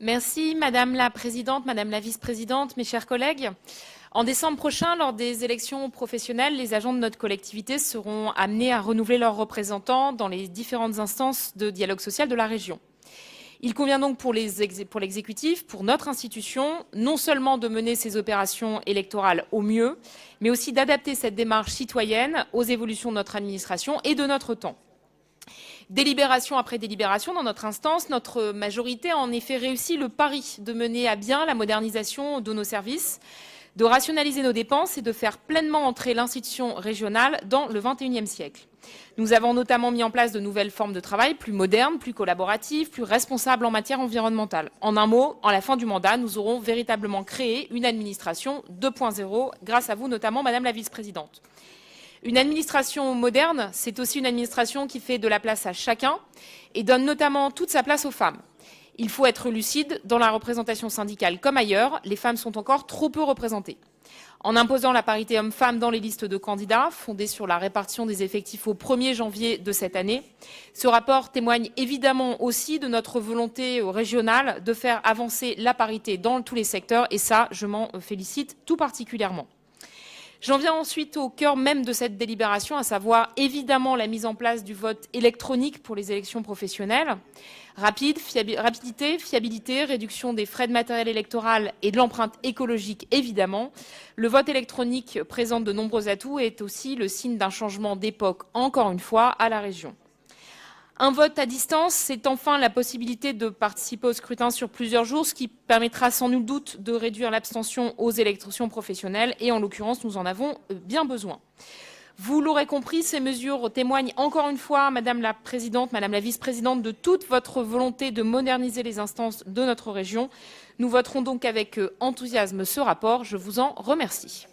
Merci Madame la Présidente, Madame la Vice-Présidente, mes chers collègues. En décembre prochain, lors des élections professionnelles, les agents de notre collectivité seront amenés à renouveler leurs représentants dans les différentes instances de dialogue social de la région. Il convient donc pour l'exécutif, pour notre institution, non seulement de mener ces opérations électorales au mieux, mais aussi d'adapter cette démarche citoyenne aux évolutions de notre administration et de notre temps. Délibération après délibération dans notre instance, notre majorité a en effet réussi le pari de mener à bien la modernisation de nos services, de rationaliser nos dépenses et de faire pleinement entrer l'institution régionale dans le XXIe siècle. Nous avons notamment mis en place de nouvelles formes de travail plus modernes, plus collaboratives, plus responsables en matière environnementale. En un mot, à la fin du mandat, nous aurons véritablement créé une administration 2.0 grâce à vous notamment, Madame la Vice-Présidente. Une administration moderne, c'est aussi une administration qui fait de la place à chacun et donne notamment toute sa place aux femmes. Il faut être lucide, dans la représentation syndicale comme ailleurs, les femmes sont encore trop peu représentées. En imposant la parité homme-femme dans les listes de candidats, fondée sur la répartition des effectifs au 1er janvier de cette année, ce rapport témoigne évidemment aussi de notre volonté régionale de faire avancer la parité dans tous les secteurs et ça, je m'en félicite tout particulièrement. J'en viens ensuite au cœur même de cette délibération, à savoir évidemment la mise en place du vote électronique pour les élections professionnelles. Rapidité, fiabilité, réduction des frais de matériel électoral et de l'empreinte écologique évidemment. Le vote électronique présente de nombreux atouts et est aussi le signe d'un changement d'époque, encore une fois, à la région. Un vote à distance, c'est enfin la possibilité de participer au scrutin sur plusieurs jours, ce qui permettra sans nul doute de réduire l'abstention aux élections professionnelles et en l'occurrence, nous en avons bien besoin. Vous l'aurez compris, ces mesures témoignent encore une fois, Madame la Présidente, Madame la Vice-Présidente, de toute votre volonté de moderniser les instances de notre région. Nous voterons donc avec enthousiasme ce rapport. Je vous en remercie.